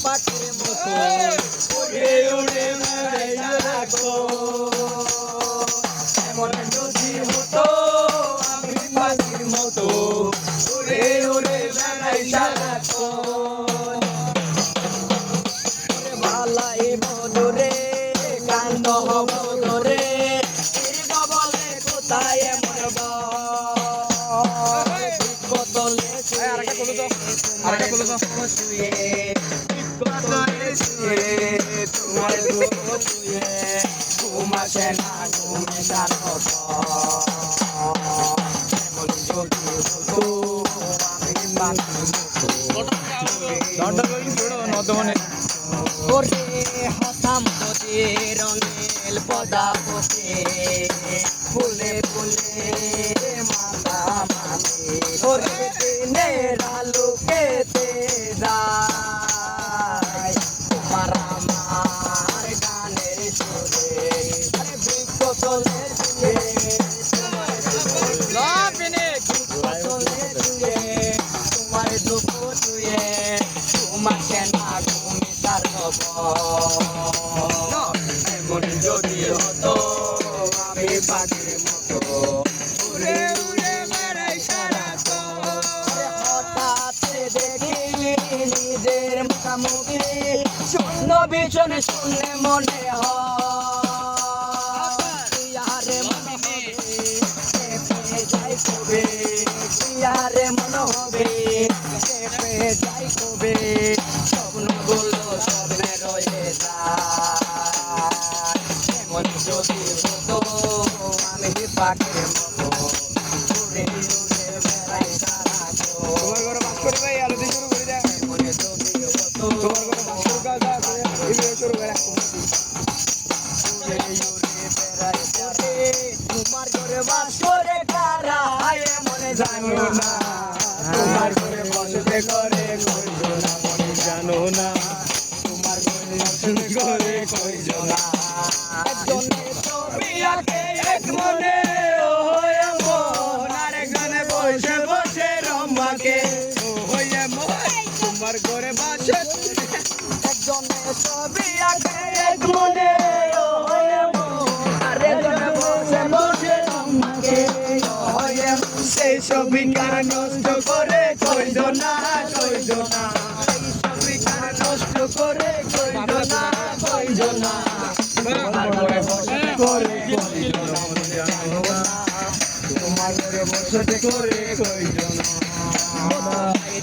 পাখির মতো উড়ে উড়ে বেড়াই সারাক্ষণ এমন যদি হতো আমি পাখির মতো উড়ে উড়ে বেড়াই সারাক্ষণ ভালাই বদরে কান্দ হব ধরে বলে কোথায় মরব কতলে তোমার ঘুমাসে না ঘুমে সারত এমন যদি হতো আমি ওরে হতাম যদি রঙের পদাপতে ফুলে ফুলে মাতা মাতে ওরে দিনের আলোকেতে যায় তোমার আমার গানের সুরে আরে বৃক্ষ তলে শুয়ে তোমার দুঃখ শুয়ে তোমার কেনা ঘুমি তার এমন যদি হতো আমি পাখির মতো উড়ে উড়ে বেড়াই সারাক্ষণ হঠাৎ দেখি নিজের মুখামুখি শূন্য বিছনে শুনলে মনে হয় আরে মনে হবে যাই কবে আরে মনে হবে যাই কবে স্বপ্নগুলো স্বপ্নে রয়ে যায় এমন যদি হতো আমি পাখির মতো উড়ে উড়ে বেড়াই সারাক্ষণ এমন যদি হতো উড়ে উড়ে বেড়াই তোমার ঘরে বাস করে কারা মনে জানো না তোমার ঘরে বসতে করে কইজো না মনে জানো না তোমার ঘরে বসতে করে কইজো না একজনের ছবি আঁকে এক মনে ও হয় মন আরেকজনে বসে বসে রম্বাকে ও হয় মন তোমার ঘরে বসে একজনের ছবি আঁকে এক মনে ও হয় মন আরেকজনে বসে বসে রম্বাকে ও হয় সেই ছবি কার নষ্ট করে কইজো না সেই ছবি কার নষ্ট করে কইজো না তোমার ঘরে বসে করে কইজো না তোমার ঘরে বসে করে কইজো না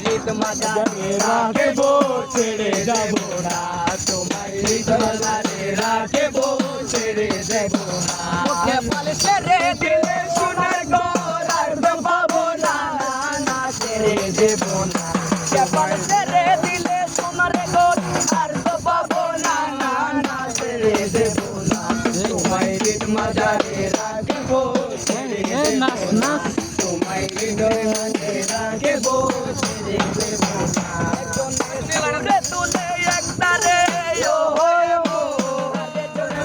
রিত মাঝারে রাখবো ছেড়ে যাবো না তোমার রিত মাঝারে রাখবো ছেড়ে যাবো না মুখে বলে ছেড়ে দিলে সোনার ঘর আর তো পাবো না না ছেড়ে দেবো না বলে ছেড়ে দিলে সোনার ঘর আর তো পাবো না না ছেড়ে দেবো না তোমার রিত মাঝারে রাখবো ছেড়ে দেবো না তোমার রিত মাঝারে রাখবো ছেড়ে দেবো না একজনের তুলে একটারে ও হয়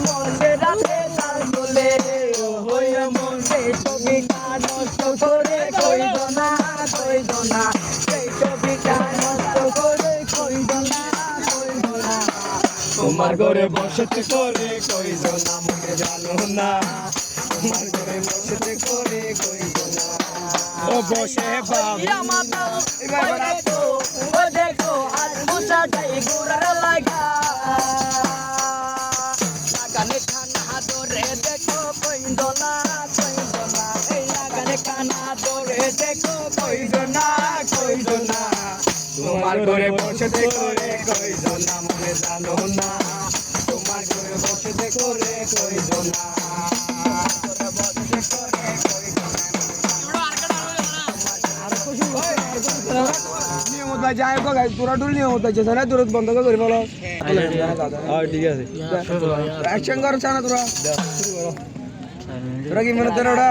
মনে রাতে তার তুলে ও হয় মন সেই ছবিটা নষ্ট করে কইজো না সেই ছবিটা নষ্ট করে কইজো না তোমার ঘরে বসতে করে কইজো না মনে জানো না তোমার ঘরে বসতে করে কইজো না ও বসে ও দেখো আজ মুসা যাই গোড়ার লাগা লাগানে খানা ধরে দেখো কইজো না এই লাগানে খানা ধরে দেখো কইজো না তোমার ঘরে বসতে করে কইজো না মনে জানো না তোমার ঘরে বসতে করে কইজো না নিয়মত ভাই যাই হোক তোরা ডুল নিয়মত আছে সারা দূরত বন্ধ করে বলো ঠিক আছে অ্যাকশন করছ না তোরা কি মনে তোরা